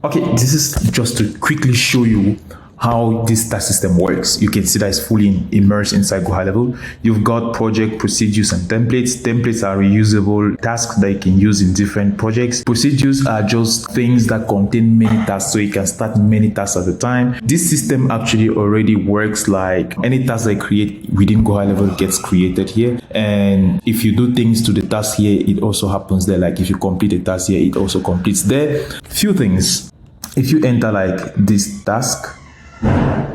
Okay, this is just to quickly show you how this task system works. You can see that it's fully immersed inside GoHighLevel. You've got project procedures and templates. Templates are reusable tasks that you can use in different projects. Procedures are just things that contain many tasks, so you can start many tasks at a time. This system actually already works like any task that you create within GoHighLevel gets created here. And if you do things to the task here, it also happens there. Like if you complete a task here, it also completes there. Few things. If you enter like this task,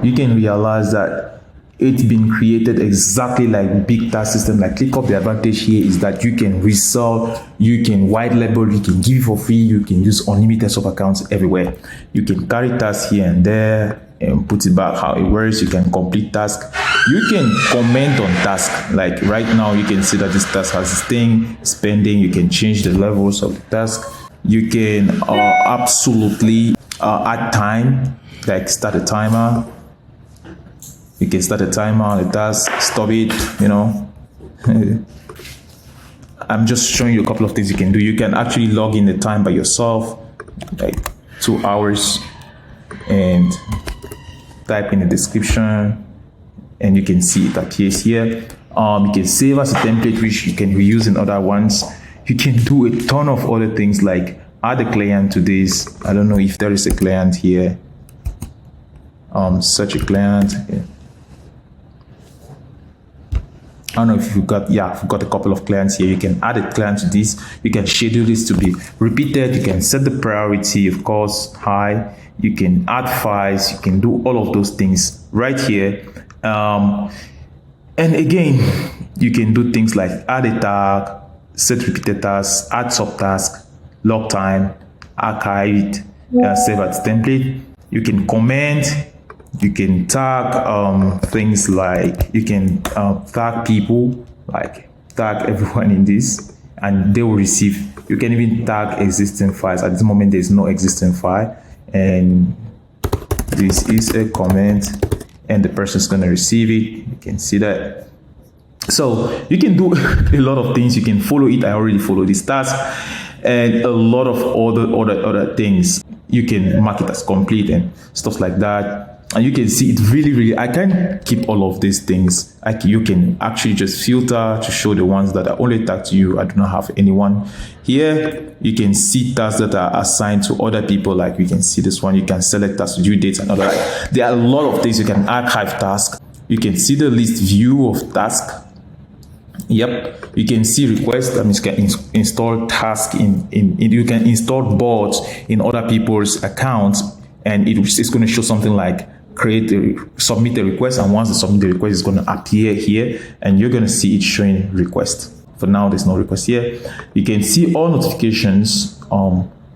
you can realize that it's been created exactly like big task system like ClickUp. The advantage here is that you can resell, you can white label, you can give it for free, you can use unlimited sub accounts everywhere. You can carry tasks here and there and put it back how it works. You can complete task. You can comment on task. Like right now, you can see that this task has this thing, spending. You can change the levels of the task. You can absolutely add time, like start a timer. You can start a timer on the task, stop it, you know. I'm just showing you a couple of things you can do. You can actually log in the time by yourself, like 2 hours, and type in the description, and you can see it appears here. You can save as a template, which you can reuse in other ones. You can do a ton of other things like add a client to this. I don't know if there is a client here. Search a client. Yeah. I don't know if you've got, I've got a couple of clients here. You can add a client to this. You can schedule this to be repeated. You can set the priority, of course, high. You can add files. You can do all of those things right here. And again, you can do things like add a tag, set repeated tasks, add subtasks, log time, archive it, save as template. You can comment. You can tag things like, you can tag people, like tag everyone in this, and they will receive. You can even tag existing files. At this moment, there's no existing file, and this is a comment, and the person's going to receive it. You can see that. So you can do a lot of things. You can follow it. I already follow this task, and a lot of other things. You can mark it as complete and stuff like that. And you can see it really, I can't keep all of these things. You can actually just filter to show the ones that are only tagged to you. I do not have anyone here. You can see tasks that are assigned to other people. Like you can see this one. You can select tasks, due dates, and other. There are a lot of things. You can archive tasks. You can see the list view of tasks. Yep, you can see requests. That means you can install tasks you can install bots in other people's accounts, and it's going to show something like submit a request, and once you submit the request, it's going to appear here, and you're going to see it showing request. For now, there's no request here. You can see all notifications,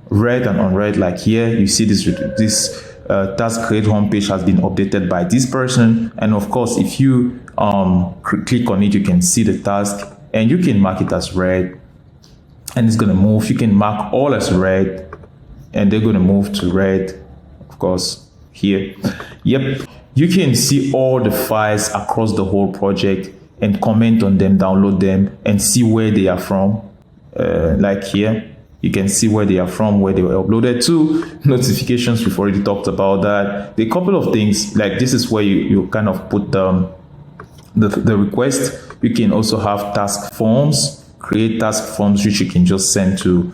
read and unread. Like here, you see this task create homepage has been updated by this person, and of course, if you click on it, you can see the task, and you can mark it as read, and it's going to move. You can mark all as read, and they're going to move to read, of course, here. Yep, you can see all the files across the whole project and comment on them, download them, and see where they are from. Like here, you can see where they are from, where they were uploaded to. Notifications, we've already talked about that. The couple of things, like this is where you kind of put the request. You can also have task forms, create task forms, which you can just send to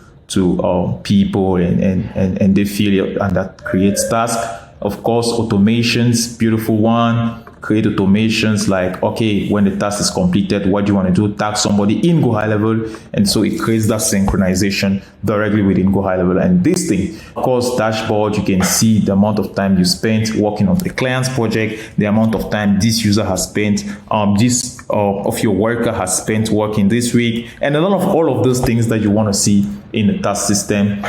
people, and they fill it, and that creates tasks. Of course, automations, beautiful one. Create automations like, okay, when the task is completed, what do you want to do? Tag somebody in GoHighLevel, and so it creates that synchronization directly within GoHighLevel. And this thing, of course, dashboard, you can see the amount of time you spent working on the client's project, the amount of time this user has spent, of your worker has spent working this week, and a lot of all of those things that you want to see in the task system.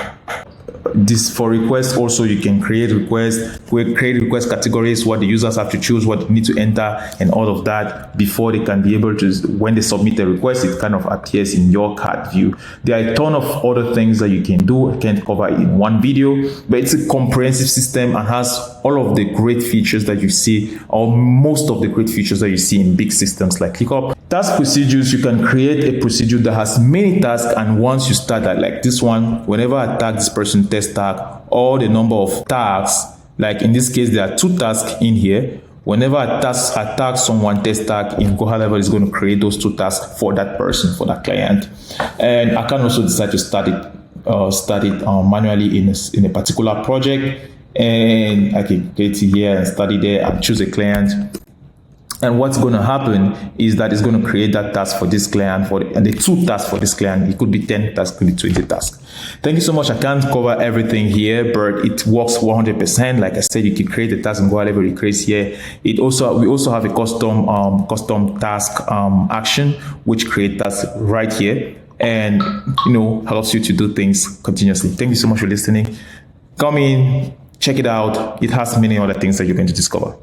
This for requests also, you can create requests, request categories, what the users have to choose, what they need to enter, and all of that before they can be able to, when they submit the request, it kind of appears in your card view. There are a ton of other things that you can do. I can't cover it in one video, but it's a comprehensive system and has all of the great features that you see, or most of the great features that you see in big systems like ClickUp. Task procedures, you can create a procedure that has many tasks, and once you start that, like this one, whenever I tag this person test tag or the number of tags. Like in this case, there are 2 tasks in here. Whenever I tag someone test tag in GoHighLevel, is going to create those 2 tasks for that person, for that client. And I can also decide to start it manually in a particular project, and I can create it here and start it there and choose a client. And what's going to happen is that it's going to create that task for this client, and the 2 tasks for this client. It could be 10 tasks, it could be 20 tasks. Thank you so much. I can't cover everything here, but it works 100%. Like I said, you can create a task in GoHighLevel, it creates here. We also have a custom task action, which creates tasks right here, and helps you to do things continuously. Thank you so much for listening. Come in, check it out. It has many other things that you're going to discover.